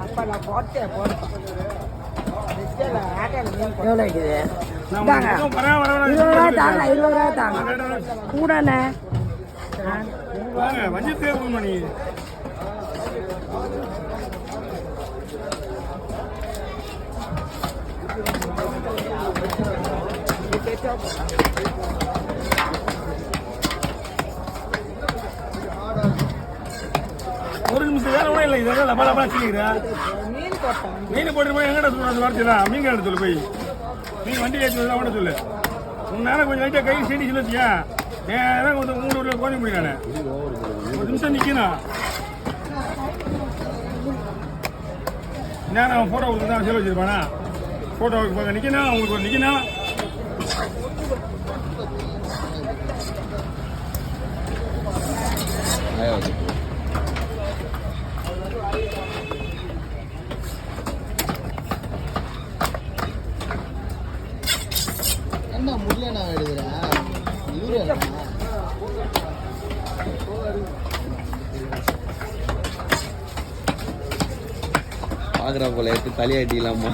அப்ப நான் போட்டேன் எவ்வளோ இருக்குது தாங்க 20 ரூபா தாங்க 20 ரூபா தாங்க கூடண்ணே மணி ஒரு நிமிஷம் வேற ஒன்றும் இல்லை இதெல்லாம் லபா லபா வச்சுக்கிறேன் மீன் போட்டு போய் எங்கடா சொல்ல அந்த வார்த்தையா மீன் கடை சொல்லு போய் மீன் வண்டி ஏற்றி அவட சொல்லு உன் நேரம் கொஞ்சம் லைட்டாக கை சீடி சொல்லி வச்சியா நேரம் கொஞ்சம் 3 ஊரில் கோணி முடியும் நான் ஒரு நிமிஷம் நிற்கணும் நேரம் ஃபோட்டோ கொடுத்து தான் செலவு வச்சிருப்பானா ஃபோட்டோவுக்கு பார்க்க நிற்கணும் உங்களுக்கு ஒரு நிற்கணும் என்ன முடியல நான் எழுதுறேன் பாக்குற போல எடுத்து தலையாட்டிக்கலாமா